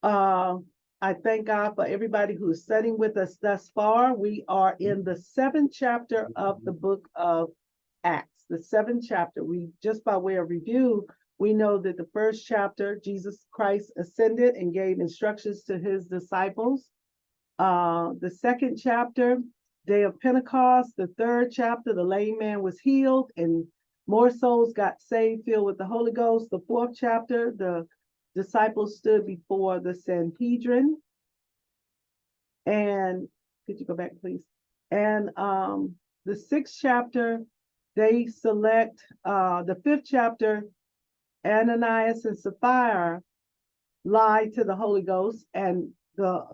Uh, I thank God for everybody who's studying with us thus far. We are in the seventh chapter of the book of Acts, the seventh chapter. We just by way of review, we know that the first chapter, Jesus Christ ascended and gave instructions to his disciples. The second chapter, day of Pentecost. The third chapter, the lame man was healed and more souls got saved, filled with the Holy Ghost. The fourth chapter, the disciples stood before the Sanhedrin. And could you go back, please? And the sixth chapter, they select the fifth chapter, Ananias and Sapphira lied to the Holy Ghost, and the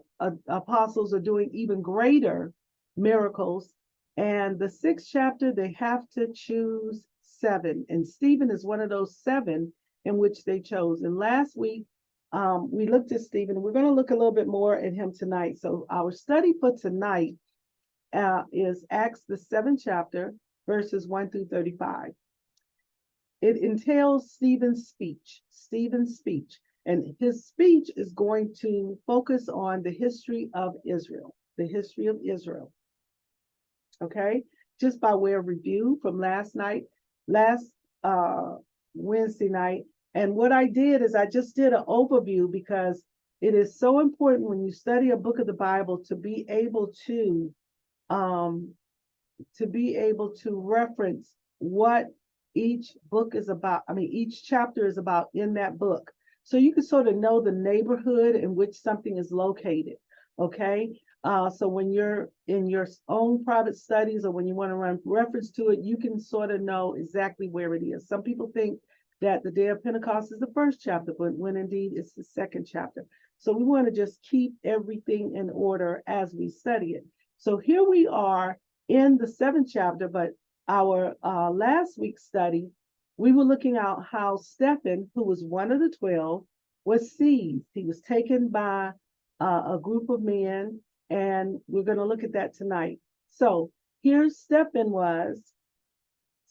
apostles are doing even greater miracles. And the sixth chapter, they have to choose seven. And Stephen is one of those seven in which they chose. And last week, we looked at Stephen. We're going to look a little bit more at him tonight. So our study for tonight is Acts, the seventh chapter, verses 1 through 35. It entails Stephen's speech. And his speech is going to focus on the history of Israel, Okay, just by way of review from last Wednesday night. And what I did is I just did an overview because it is so important when you study a book of the Bible to be able to reference what each book is about. I mean, each chapter is about in that book. So you can sort of know the neighborhood in which something is located. Okay. So when you're in your own private studies or when you want to run reference to it, you can sort of know exactly where it is. Some people think that the day of Pentecost is the first chapter, but when indeed it's the second chapter. So we want to just keep everything in order as we study it. So here we are in the seventh chapter, but our last week's study, we were looking at how Stephen, who was one of the 12, was seized. He was taken by a group of men, and we're going to look at that tonight. So here Stephen was.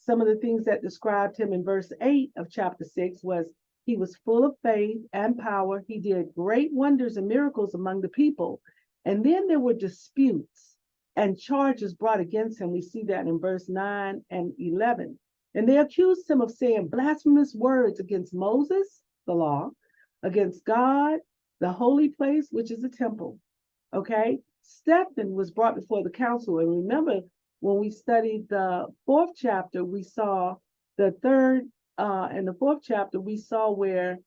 Some of the things that described him in verse 8 of chapter 6 was he was full of faith and power. He did great wonders and miracles among the people. And then there were disputes and charges brought against him. We see that in verse 9 and 11. And they accused him of saying blasphemous words against Moses, the law, against God, the holy place, which is the temple. Okay. Stephen was brought before the council. And remember, when we studied the fourth chapter, we saw the third and the fourth chapter, we saw where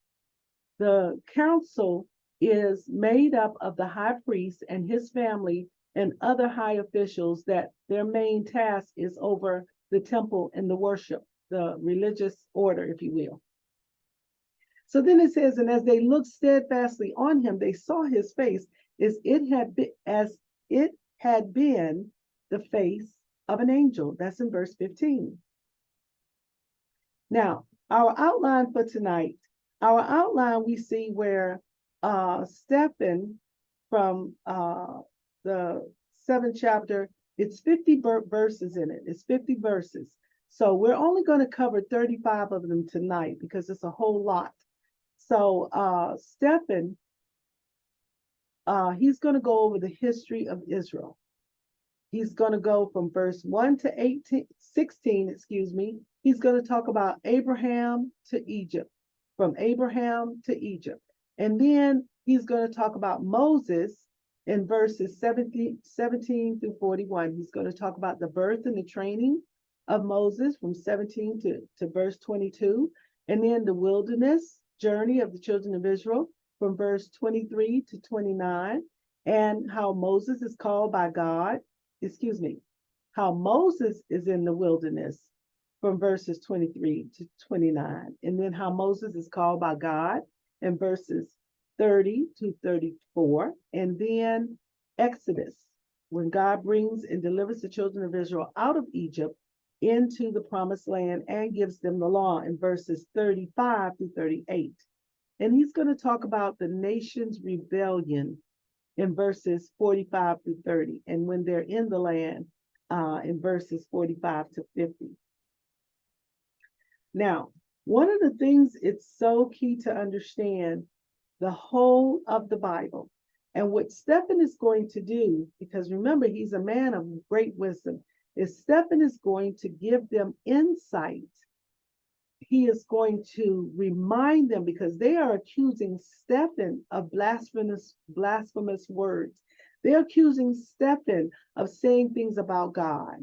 the council is made up of the high priest and his family and other high officials, that their main task is over the temple and the worship, the religious order, if you will. So then it says, and as they looked steadfastly on him, they saw his face as it had been the face of an angel. That's in verse 15. Now, our outline for tonight, we see where Stephen from the seventh chapter, it's 50 verses in it. It's 50 verses. So we're only going to cover 35 of them tonight because it's a whole lot. So Stephen, he's going to go over the history of Israel. He's going to go from verse 1 to 16, He's going to talk about Abraham to Egypt, from Abraham to Egypt. And then he's going to talk about Moses in verses 17 through 41. He's going to talk about the birth and the training of Moses from 17 to verse 22. And then the wilderness journey of the children of Israel from verse 23 to 29. And how Moses is called by God. How Moses is in the wilderness from verses 23 to 29. And then how Moses is called by God in verses 30 to 34. And then Exodus, when God brings and delivers the children of Israel out of Egypt into the promised land and gives them the law in verses 35 through 38. And he's going to talk about the nation's rebellion in verses 45 through 30, and when they're in the land in verses 45 to 50. Now, one of the things it's so key to understand the whole of the Bible. And what Stephen is going to do, because remember, he's a man of great wisdom, is Stephen is going to give them insight. He is going to remind them because they are accusing Stephen of blasphemous words. They're accusing Stephen of saying things about God,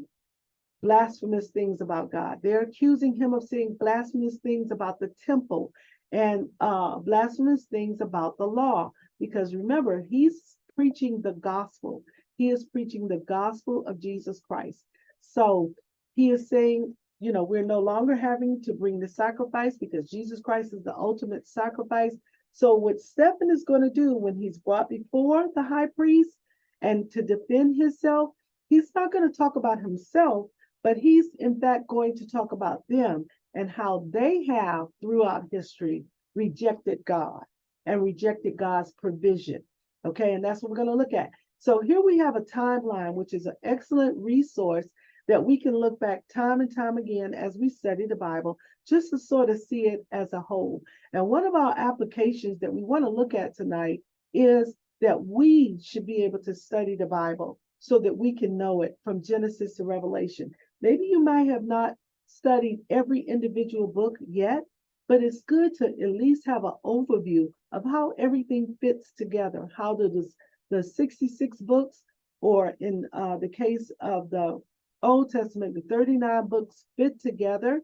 blasphemous things about God. They're accusing him of saying blasphemous things about the temple and blasphemous things about the law. Because remember, he's preaching the gospel. He is preaching the gospel of Jesus Christ. So he is saying, we're no longer having to bring the sacrifice because Jesus Christ is the ultimate sacrifice. So what Stephen is going to do when he's brought before the high priest and to defend himself, he's not going to talk about himself, but he's in fact going to talk about them and how they have throughout history rejected God and rejected God's provision. Okay, and that's what we're going to look at. So here we have a timeline, which is an excellent resource that we can look back time and time again as we study the Bible, just to sort of see it as a whole. And one of our applications that we want to look at tonight is that we should be able to study the Bible so that we can know it from Genesis to Revelation. Maybe you might have not studied every individual book yet, but it's good to at least have an overview of how everything fits together. How does the 66 books, or in the case of the Old Testament, the 39 books fit together,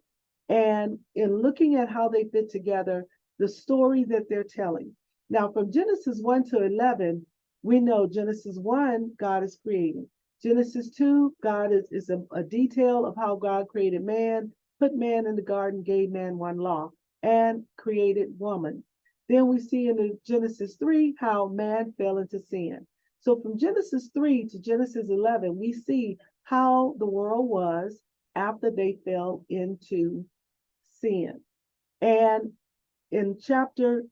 and in looking at how they fit together, the story that they're telling. Now, from Genesis 1 to 11, we know Genesis 1, God is creating. Genesis 2, God is a detail of how God created man, put man in the garden, gave man one law, and created woman. Then we see in the Genesis 3 how man fell into sin. So from Genesis 3 to Genesis 11, we see how the world was after they fell into sin. And in chapter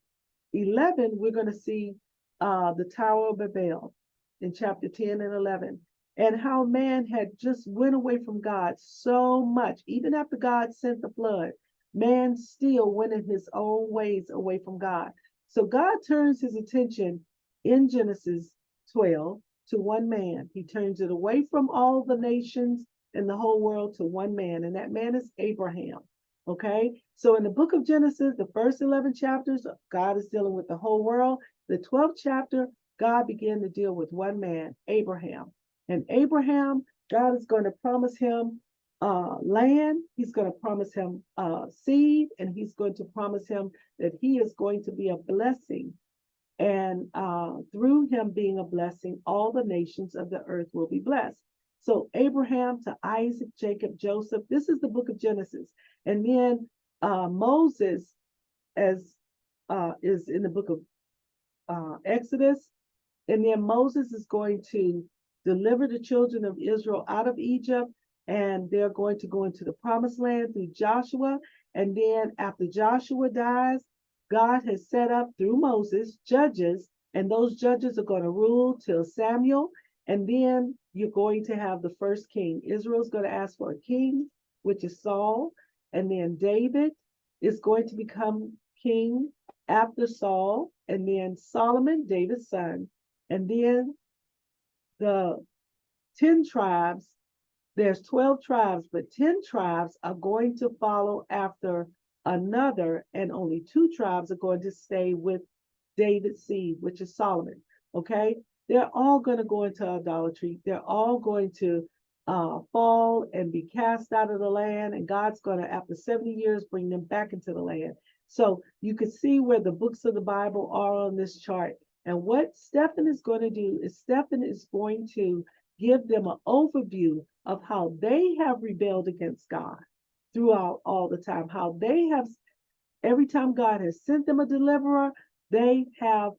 11, we're going to see the Tower of Babel in chapter 10 and 11, and how man had just went away from God so much. Even after God sent the flood, man still went in his own ways away from God. So God turns his attention in Genesis 12 to one man. He turns it away from all the nations in the whole world to one man, and that man is Abraham. Okay, so in the book of Genesis, the first 11 chapters, God is dealing with the whole world. The 12th chapter, God began to deal with one man, Abraham. And Abraham, God is going to promise him land. He's going to promise him seed, and he's going to promise him that he is going to be a blessing. And through him being a blessing, all the nations of the earth will be blessed. So Abraham to Isaac, Jacob, Joseph, this is the book of Genesis. And then Moses, as is in the book of Exodus. And then Moses is going to deliver the children of Israel out of Egypt, and they're going to go into the promised land through Joshua. And then after Joshua dies, God has set up through Moses judges, and those judges are going to rule till Samuel. And then you're going to have the first king. Israel's going to ask for a king, which is Saul. And then David is going to become king after Saul. And then Solomon, David's son. And then the 10 tribes, there's 12 tribes, but 10 tribes are going to follow after another, and only 2 tribes are going to stay with David's seed, which is Solomon. Okay, they're all going to go into idolatry. They're all going to fall and be cast out of the land, and God's going to, after 70 years, bring them back into the land. So you can see where the books of the Bible are on this chart. And what Stephen is going to do is Stephen is going to give them an overview of how they have rebelled against God throughout all the time, how they have, every time God has sent them a deliverer, they have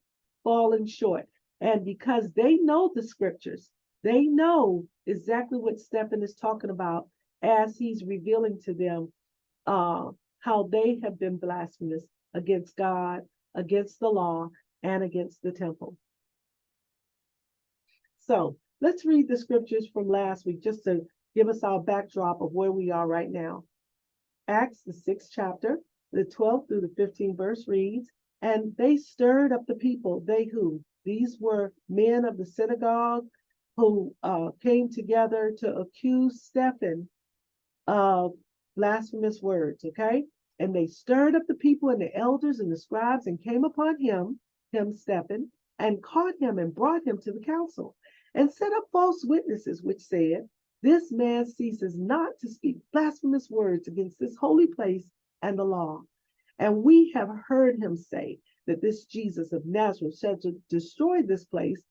fallen short. And because they know the scriptures, they know exactly what Stephen is talking about as he's revealing to them how they have been blasphemous against God, against the law, and against the temple. So let's read the scriptures from last week just to give us our backdrop of where we are right now. Acts, the 6th chapter, the 12th through the 15th verse reads, And they stirred up the people. They who? These were men of the synagogue who came together to accuse Stephen of blasphemous words, okay? And they stirred up the people and the elders and the scribes and came upon him, Stephen, and caught him and brought him to the council and set up false witnesses, which said, this man ceases not to speak blasphemous words against this holy place and the law. And we have heard him say that this Jesus of Nazareth shall destroy this place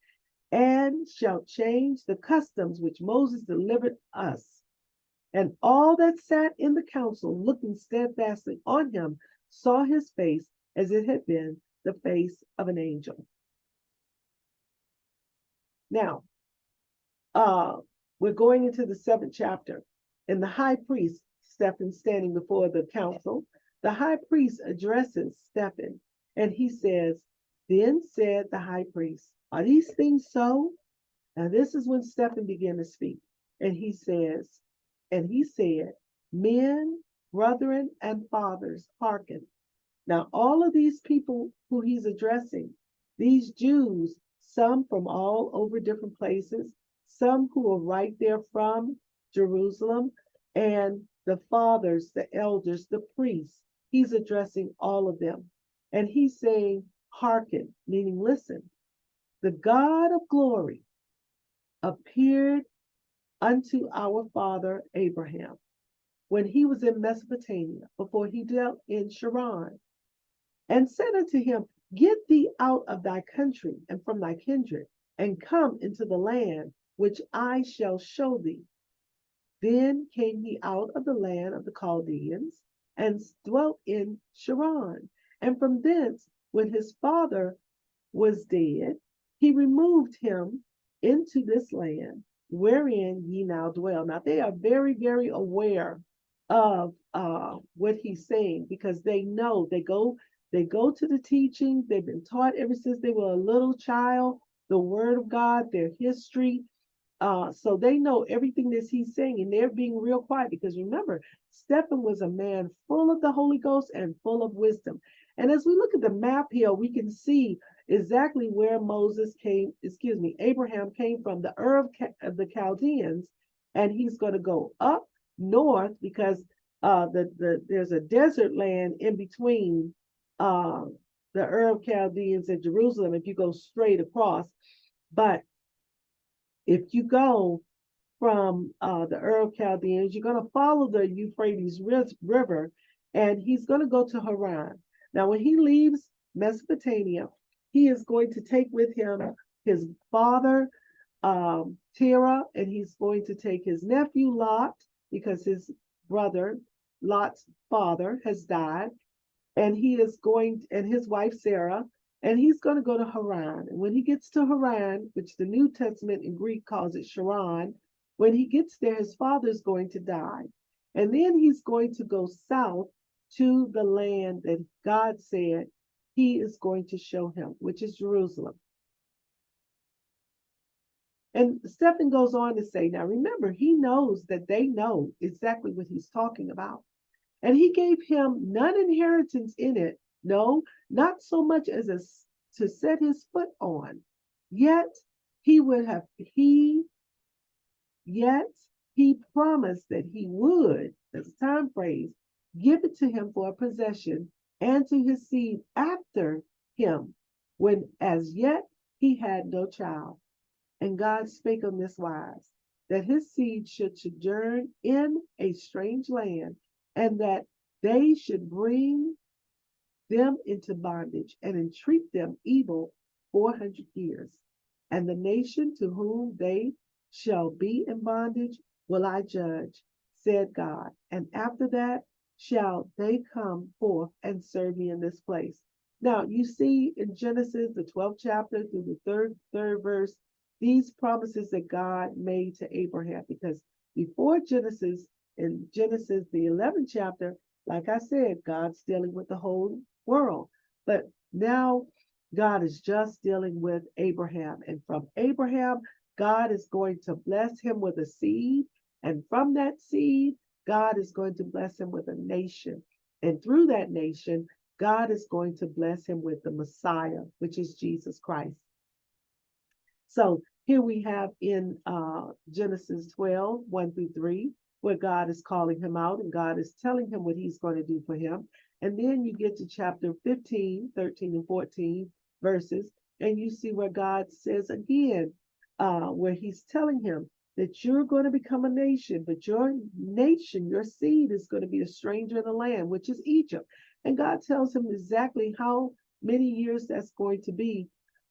and shall change the customs which Moses delivered us. And all that sat in the council, looking steadfastly on him, saw his face as it had been the face of an angel. Now, we're going into the 7th chapter, and the high priest, Stephen, standing before the council, the high priest addresses Stephen, and he says, then said the high priest, are these things so? And this is when Stephen began to speak. And he said, men, brethren, and fathers, hearken. Now, all of these people who he's addressing, these Jews, some from all over different places, some who are right there from Jerusalem, and the fathers, the elders, the priests, he's addressing all of them. And he's saying, hearken, meaning listen. The God of glory appeared unto our father Abraham when he was in Mesopotamia, before he dwelt in Sharon, and said unto him, get thee out of thy country and from thy kindred, and come into the land which I shall show thee. Then came he out of the land of the Chaldeans, and dwelt in Sharon. And from thence, when his father was dead, he removed him into this land wherein ye now dwell. Now they are very, very aware of what he's saying, because they know they go to the teaching. They've been taught ever since they were a little child, the word of God, their history. So they know everything that he's saying, and they're being real quiet, because remember, Stephen was a man full of the Holy Ghost and full of wisdom. And as we look at the map here, we can see exactly where Abraham came from, the Ur of the Chaldeans, and he's going to go up north, because there's a desert land in between the Ur of Chaldeans and Jerusalem if you go straight across. But if you go from the Ur of Chaldeans, you're going to follow the Euphrates River, and he's going to go to Haran. Now, when he leaves Mesopotamia, he is going to take with him his father, Terah, and he's going to take his nephew, Lot, because his brother, Lot's father, has died, and his wife, Sarah, and he's going to go to Haran. And when he gets to Haran, which the New Testament in Greek calls it Sharon, when he gets there, his father's going to die. And then he's going to go south to the land that God said he is going to show him, which is Jerusalem. And Stephen goes on to say, now remember, he knows that they know exactly what he's talking about. And he gave him none inheritance in it, no, not so much as to set his foot on. Yet he promised that he would, that's a time phrase, give it to him for a possession, and to his seed after him, when as yet he had no child. And God spake on this wise, that his seed should sojourn in a strange land, and that they should bring them into bondage and entreat them evil 400 years. And the nation to whom they shall be in bondage will I judge, said God. And after that shall they come forth and serve me in this place. Now, you see in Genesis, the 12th chapter through the third verse, these promises that God made to Abraham, because before Genesis, in Genesis, the 11th chapter, like I said, God's dealing with the whole world. But now God is just dealing with Abraham. And from Abraham, God is going to bless him with a seed. And from that seed, God is going to bless him with a nation. And through that nation, God is going to bless him with the Messiah, which is Jesus Christ. So here we have in Genesis 12, 1 through 3, where God is calling him out and God is telling him what he's going to do for him. And then you get to chapter 15, 13, and 14 verses, and you see where God says again, where he's telling him that you're going to become a nation, but your nation, your seed is going to be a stranger in the land, which is Egypt. And God tells him exactly how many years that's going to be,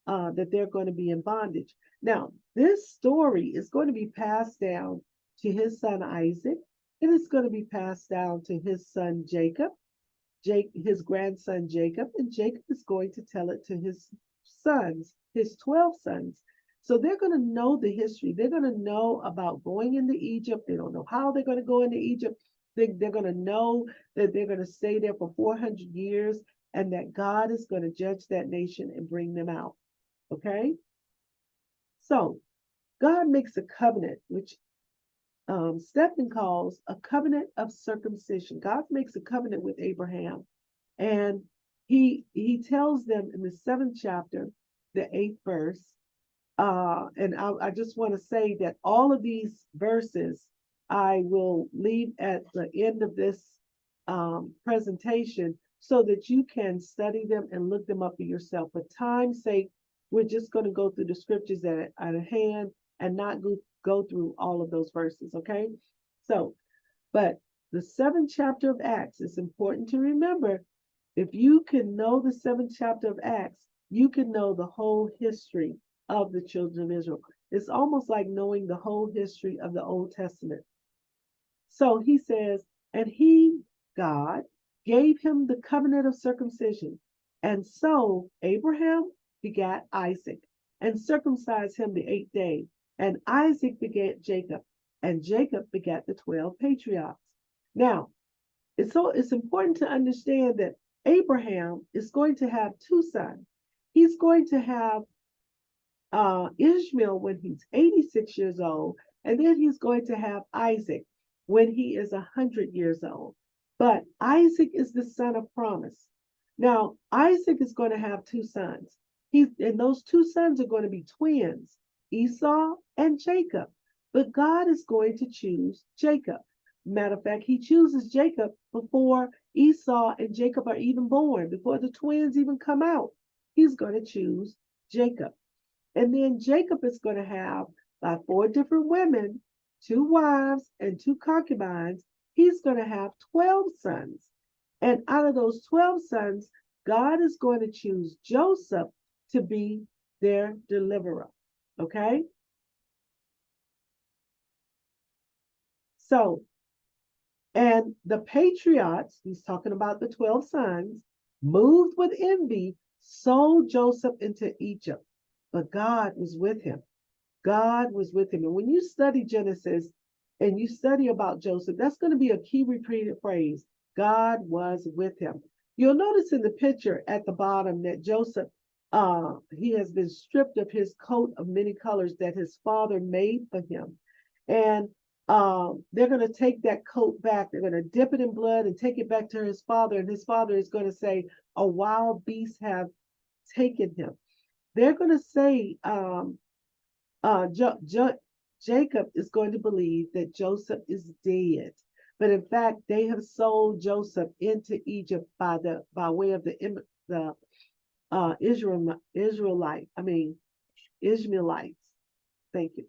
that they're going to be in bondage. Now, this story is going to be passed down to his son Isaac, and it's going to be passed down to his son Jacob, his grandson Jacob, and Jacob is going to tell it to his sons, his 12 sons. So they're going to know the history. They're going to know about going into Egypt. They don't know how they're going to go into Egypt. They're going to know that they're going to stay there for 400 years and that God is going to judge that nation and bring them out. Okay? So God makes a covenant, which Stephen calls a covenant of circumcision. God makes a covenant with Abraham, and he tells them in the 7th chapter, the 8th verse. And I just want to say that all of these verses I will leave at the end of this presentation so that you can study them and look them up for yourself. For time's sake, we're just going to go through the scriptures at hand and not go through all of those verses, okay? So, but the 7th chapter of Acts is important to remember. If you can know the 7th chapter of Acts, you can know the whole history of the children of Israel. It's almost like knowing the whole history of the Old Testament. So he says, and he, God, gave him the covenant of circumcision. And so Abraham begat Isaac and circumcised him the 8th day. And Isaac begat Jacob, and Jacob begat the 12 patriarchs. Now, it's important to understand that Abraham is going to have 2 sons. He's going to have Ishmael when he's 86 years old, and then he's going to have Isaac when he is 100 years old. But Isaac is the son of promise. Now, Isaac is going to have 2 sons. And those 2 sons are going to be twins, Esau and Jacob. But God is going to choose Jacob. Matter of fact, he chooses Jacob before Esau and Jacob are even born, before the twins even come out. He's going to choose Jacob. And then Jacob is going to have, by 4 different women, 2 wives and 2 concubines, he's going to have 12 sons. And out of those 12 sons, God is going to choose Joseph to be their deliverer. Okay? So, and the patriots, he's talking about the 12 sons, moved with envy, sold Joseph into Egypt. But God was with him. God was with him. And when you study Genesis and you study about Joseph, that's going to be a key repeated phrase. God was with him. You'll notice in the picture at the bottom that Joseph, he has been stripped of his coat of many colors that his father made for him. And they're going to take that coat back. They're going to dip it in blood and take it back to his father. And his father is going to say, a wild beast have taken him. They're going to say, Jacob is going to believe that Joseph is dead. But in fact, they have sold Joseph into Egypt by way of the Ishmaelites. Thank you.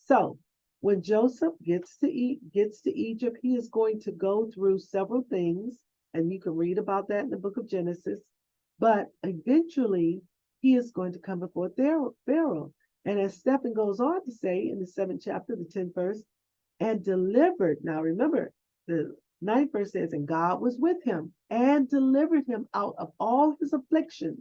So when Joseph gets to Egypt, he is going to go through several things, and you can read about that in the book of Genesis. But eventually, he is going to come before Pharaoh. And as Stephen goes on to say in the 7th chapter, the 10th verse, and delivered. Now remember, the 9th verse says, and God was with him and delivered him out of all his afflictions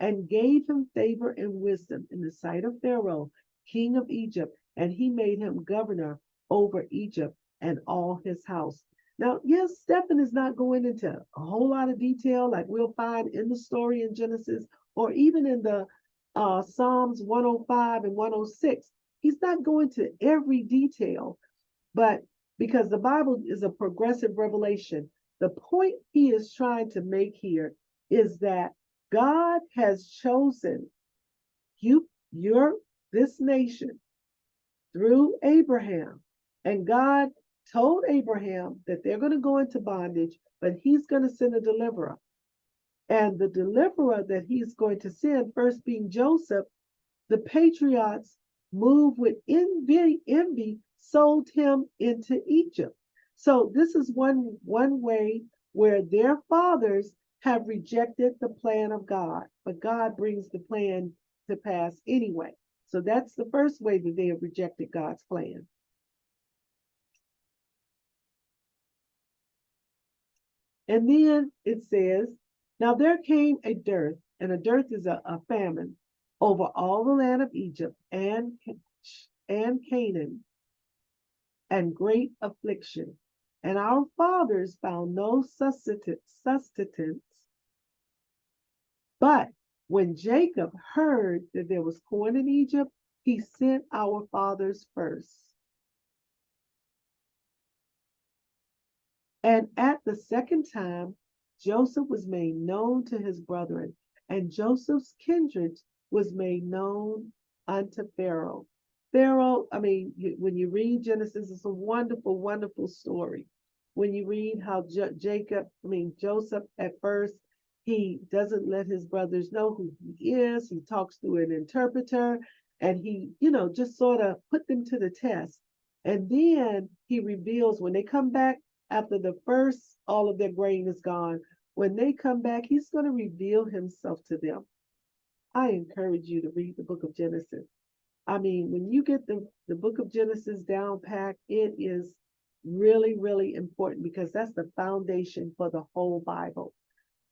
and gave him favor and wisdom in the sight of Pharaoh, king of Egypt, and he made him governor over Egypt and all his house. Now, yes, Stephen is not going into a whole lot of detail like we'll find in the story in Genesis or even in the Psalms 105 and 106. He's not going to every detail, but because the Bible is a progressive revelation, The point he is trying to make here is that God has chosen your this nation through Abraham. And God told Abraham that they're going to go into bondage, but he's going to send a deliverer. And the deliverer that he's going to send, first being Joseph, the patriots moved with envy, sold him into Egypt. So this is one way where their fathers have rejected the plan of God, but God brings the plan to pass anyway. So that's the first way that they have rejected God's plan. And then it says, now there came a dearth, and a dearth is a famine over all the land of Egypt and Canaan, and great affliction. And our fathers found no sustenance. But when Jacob heard that there was corn in Egypt, he sent our fathers first. And at the second time, Joseph was made known to his brethren, and Joseph's kindred was made known unto Pharaoh. Pharaoh, I mean, when you read Genesis, it's a wonderful, wonderful story. When you read how Joseph at first, he doesn't let his brothers know who he is. He talks through an interpreter, and he, just sort of put them to the test. And then he reveals when they come back after the first, all of their grain is gone. When they come back, he's going to reveal himself to them. I encourage you to read the book of Genesis. I mean, when you get the book of Genesis down packed, it is really, really important because that's the foundation for the whole Bible.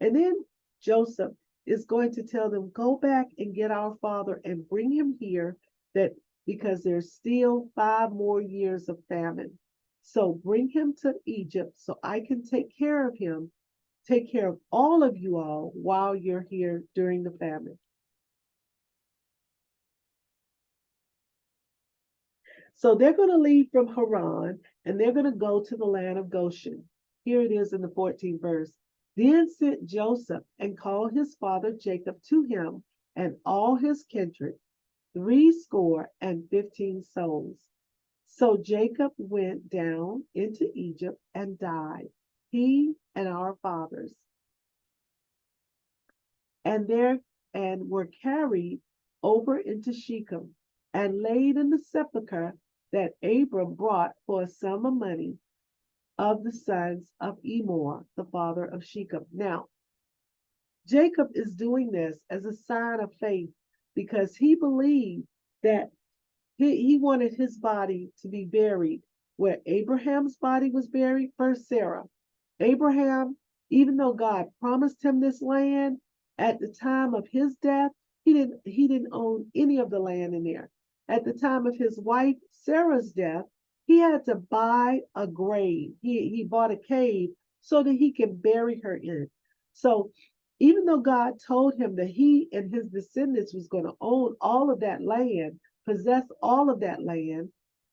And then Joseph is going to tell them, go back and get our father and bring him here, that because there's still 5 more years of famine. So bring him to Egypt so I can take care of him, take care of all of you all while you're here during the famine. So they're going to leave from Haran and they're going to go to the land of Goshen. Here it is in the 14th verse. Then sent Joseph and called his father Jacob to him and all his kindred, 70 souls. So Jacob went down into Egypt and died, he and our fathers, and were carried over into Shechem and laid in the sepulchre that Abram brought for a sum of money of the sons of Emor, the father of Shechem. Now, Jacob is doing this as a sign of faith because he believed that he wanted his body to be buried where Abraham's body was buried, first Sarah. Abraham, even though God promised him this land, at the time of his death, he didn't own any of the land in there. At the time of his wife Sarah's death, he had to buy a grave. He bought a cave so that he could bury her in it. So even though God told him that he and his descendants was going to own all of that land, possess all of that land,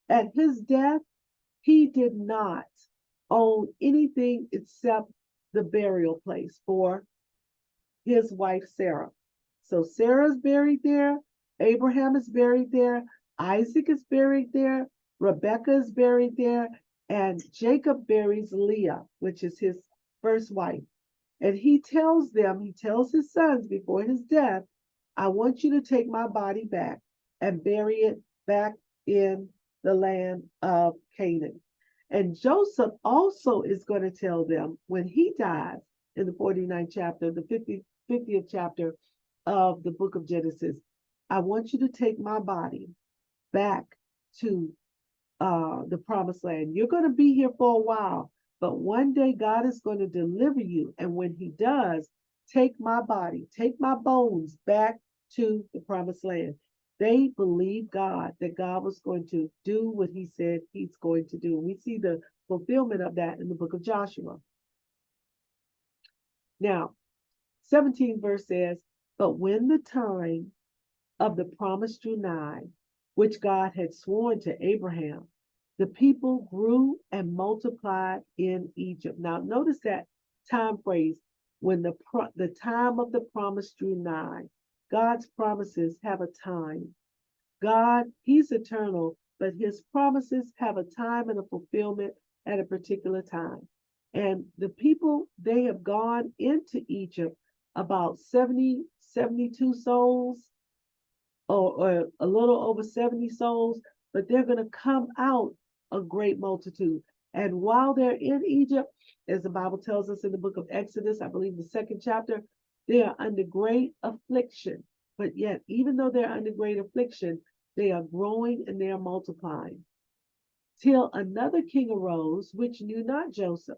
at his death, he did not own anything except the burial place for his wife Sarah. So Sarah's buried there, Abraham is buried there, Isaac is buried there, Rebekah is buried there, and Jacob buries Leah, which is his first wife. And he tells his sons before his death, I want you to take my body back and bury it back in the land of Canaan. And Joseph also is going to tell them when he dies in the 49th chapter, the 50th chapter of the book of Genesis, I want you to take my body back to the promised land. You're going to be here for a while, but one day God is going to deliver you. And when he does, take my body, take my bones back to the promised land. They believed God, that God was going to do what he said he's going to do. And we see the fulfillment of that in the book of Joshua. Now, 17th verse says, but when the time of the promise drew nigh, which God had sworn to Abraham, The people grew and multiplied in Egypt. Now, notice that time phrase when the time of the promise drew nigh. God's promises have a time. God, He's eternal, but His promises have a time and a fulfillment at a particular time. And the people, they have gone into Egypt about 70, 72 souls, or a little over 70 souls, but they're going to come out a great multitude. And while they're in Egypt, as the Bible tells us in the book of Exodus, I believe the second chapter, they are under great affliction. But yet, even though they're under great affliction, they are growing and they are multiplying. Till another king arose, which knew not Joseph.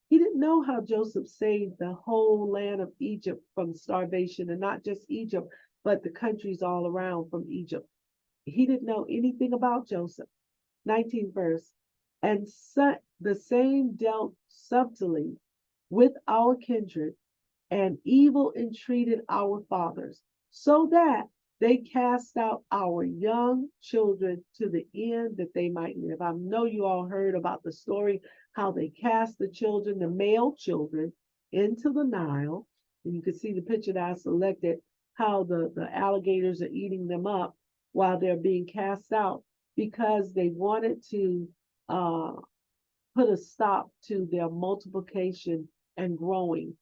He didn't know how Joseph saved the whole land of Egypt from starvation, and not just Egypt, but the countries all around from Egypt. He didn't know anything about Joseph. 19th verse. And the same dealt subtly with our kindred, and evil entreated our fathers, so that they cast out our young children to the end that they might live. I know you all heard about the story how they cast the children, the male children, into the Nile. And you can see the picture that I selected, how the alligators are eating them up while they're being cast out because they wanted to put a stop to their multiplication and growing.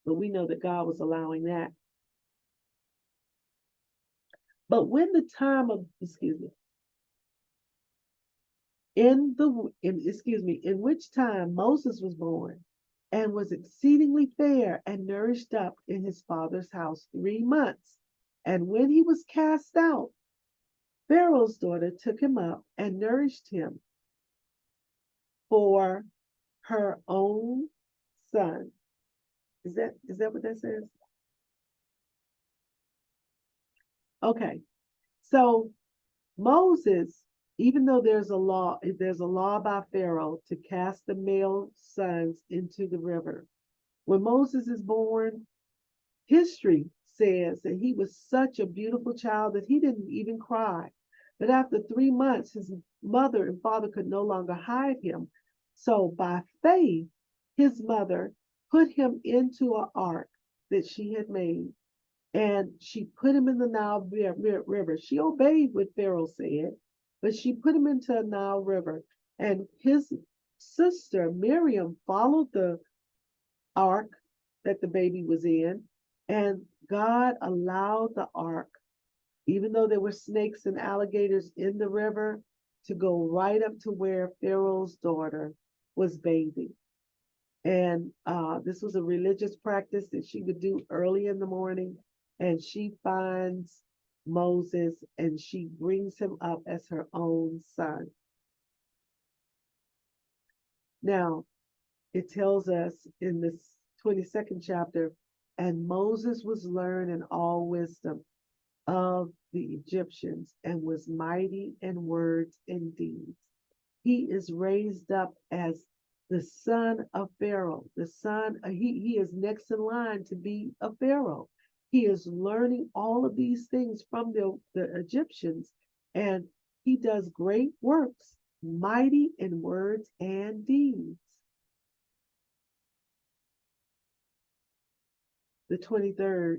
But we know that God was allowing that. But when the time of, in which time Moses was born and was exceedingly fair and nourished up in his father's house 3 months. And when he was cast out, Pharaoh's daughter took him up and nourished him for her own son. Is that what that says? Okay. So Moses, even though there's a law by Pharaoh to cast the male sons into the river. When Moses is born, history says that he was such a beautiful child that he didn't even cry. But after 3 months, his mother and father could no longer hide him. So by faith, his mother put him into an ark that she had made, and she put him in the Nile River. She obeyed what Pharaoh said, but she put him into a Nile River. And his sister, Miriam, followed the ark that the baby was in, and God allowed the ark, even though there were snakes and alligators in the river, to go right up to where Pharaoh's daughter was bathing. And this was a religious practice that she would do early in the morning. And she finds Moses and she brings him up as her own son. Now, it tells us in this 22nd chapter, and Moses was learned in all wisdom of the Egyptians and was mighty in words and deeds. He is raised up as the son of Pharaoh. He is next in line to be a Pharaoh. He is learning all of these things from the Egyptians, and he does great works, mighty in words and deeds. The 23rd.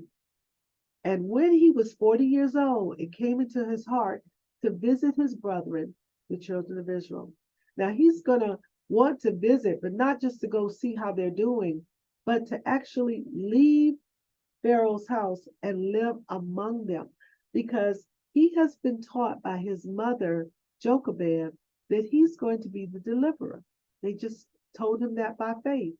And when he was 40 years old, it came into his heart to visit his brethren, the children of Israel. Now he's going to want to visit, but not just to go see how they're doing, but to actually leave Pharaoh's house and live among them, because he has been taught by his mother, Jochebed, that he's going to be the deliverer. They just told him that by faith,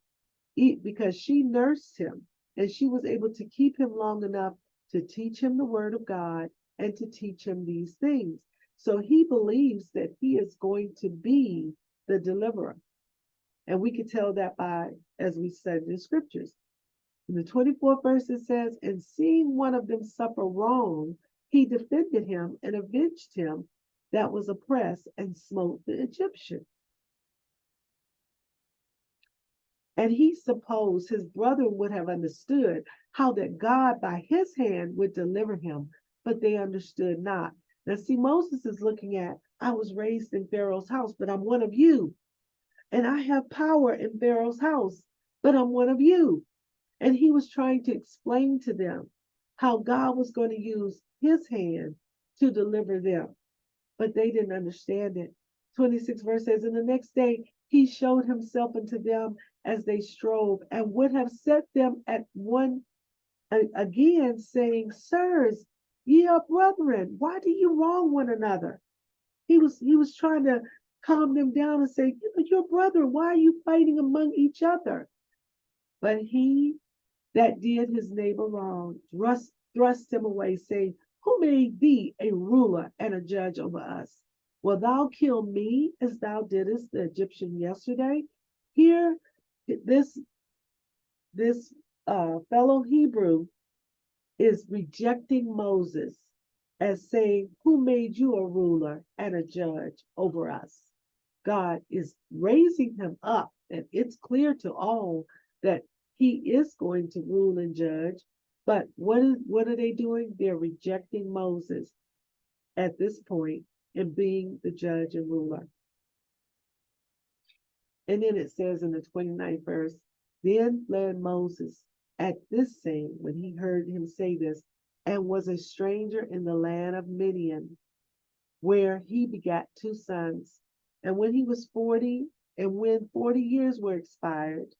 because she nursed him and she was able to keep him long enough to teach him the word of God and to teach him these things. So he believes that he is going to be the deliverer. And we can tell that by, as we said in the scriptures. In the 24th verse, it says, and seeing one of them suffer wrong, he defended him and avenged him that was oppressed and smote the Egyptian. And he supposed his brother would have understood how that God by his hand would deliver him, but they understood not. Now, see, Moses is looking at I was raised in Pharaoh's house, but I'm one of you. And I have power in Pharaoh's house, but I'm one of you. And he was trying to explain to them how God was going to use his hand to deliver them, but they didn't understand it. 26 verse says, and the next day he showed himself unto them as they strove and would have set them at one again, saying, sirs, ye are brethren, why do you wrong one another? He was trying to calm them down and say, your brother, why are you fighting among each other? But he that did his neighbor wrong thrust him away, saying, who made thee a ruler and a judge over us? Will thou kill me as thou didst the Egyptian yesterday? Here, this fellow Hebrew is rejecting Moses as saying, who made you a ruler and a judge over us? God is raising him up, and it's clear to all that he is going to rule and judge. But what are they doing? They're rejecting Moses at this point in being the judge and ruler. And then it says in the 29th verse, then fled Moses at this saying when he heard him say this, and was a stranger in the land of Midian, where he begat two sons. And when he was 40, and when 40 years were expired,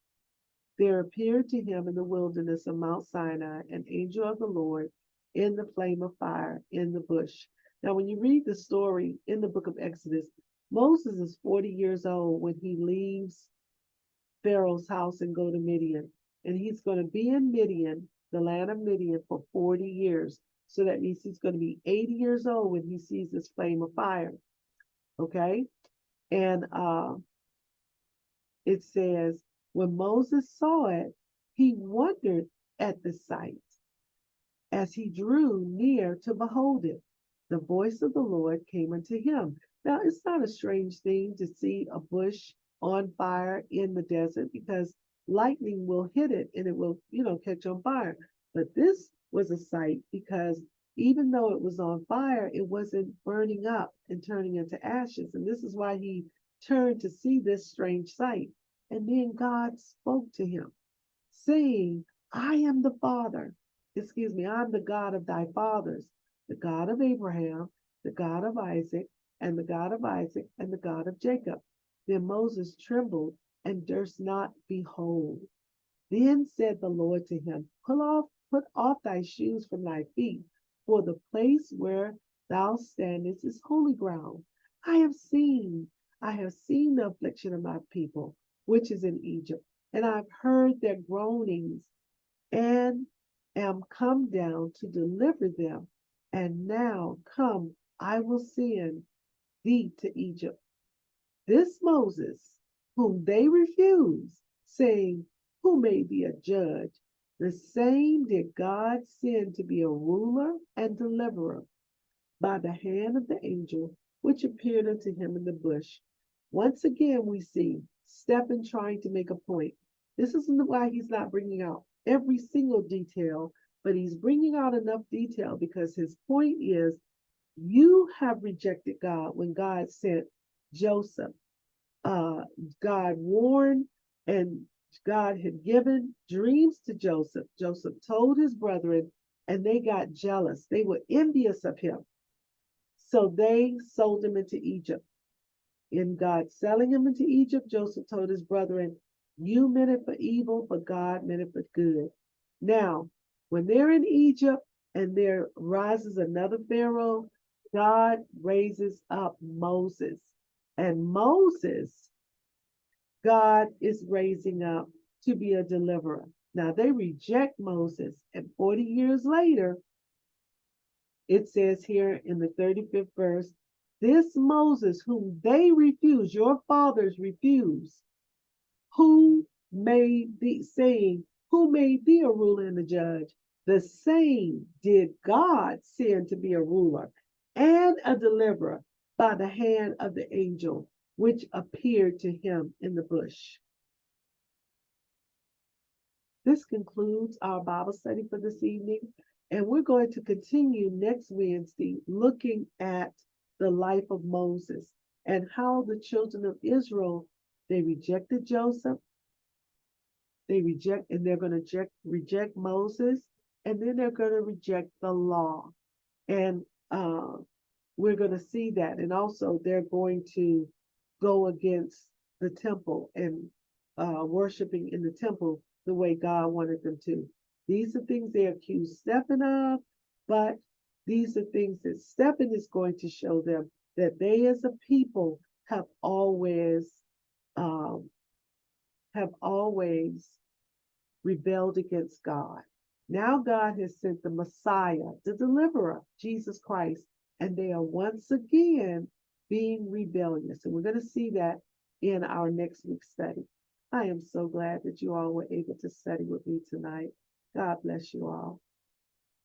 there appeared to him in the wilderness of Mount Sinai an angel of the Lord in the flame of fire in the bush. Now, when you read the story in the book of Exodus, Moses is 40 years old when he leaves Pharaoh's house and go to Midian. And he's going to be in Midian, the land of Midian, for 40 years. So that means he's going to be 80 years old when he sees this flame of fire. Okay? And it says, when Moses saw it, he wondered at the sight as he drew near to behold it. The voice of the Lord came unto him. Now, it's not a strange thing to see a bush on fire in the desert because lightning will hit it and it will, catch on fire. But this was a sight because even though it was on fire, it wasn't burning up and turning into ashes. And this is why he turned to see this strange sight. And then God spoke to him, saying, I am the Father. Excuse me, I'm the God of thy fathers, the God of Abraham, the God of Isaac, and the God of Isaac, and the God of Jacob. Then Moses trembled and durst not behold. Then said the Lord to him, put off thy shoes from thy feet, for the place where thou standest is holy ground. I have seen the affliction of my people, which is in Egypt, and I've heard their groanings, and am come down to deliver them. And now come, I will send thee to Egypt. This Moses, whom they refused, saying, who made thee a judge? The same did God send to be a ruler and deliverer by the hand of the angel which appeared unto him in the bush. Once again, we see Stephen trying to make a point. This isn't why he's not bringing out every single detail, but he's bringing out enough detail because his point is you have rejected God when God sent Joseph. God warned and God had given dreams to Joseph. Joseph told his brethren and they got jealous. They were envious of him. So they sold him into Egypt. In God selling him into Egypt, Joseph told his brethren, you meant it for evil, but God meant it for good. Now, when they're in Egypt and there rises another Pharaoh, God raises up Moses. And Moses, God is raising up to be a deliverer. Now, they reject Moses, and 40 years later, it says here in the 35th verse, this Moses whom they refuse, your fathers refuse, who made thee, saying, who made thee a ruler and a judge? The same did God send to be a ruler and a deliverer by the hand of the angel which appeared to him in the bush. This concludes our Bible study for this evening, and we're going to continue next Wednesday looking at the life of Moses and how the children of Israel, they rejected Joseph, and they're going to reject Moses, and then they're going to reject the law. And we're going to see that. And also, they're going to go against the temple and worshiping in the temple the way God wanted them to. These are things they accuse Stephen of, but these are things that Stephen is going to show them that they as a people um, have always rebelled against God. Now God has sent the Messiah, the deliverer, Jesus Christ, and they are once again being rebellious. And we're going to see that in our next week's study. I am so glad that you all were able to study with me tonight. God bless you all.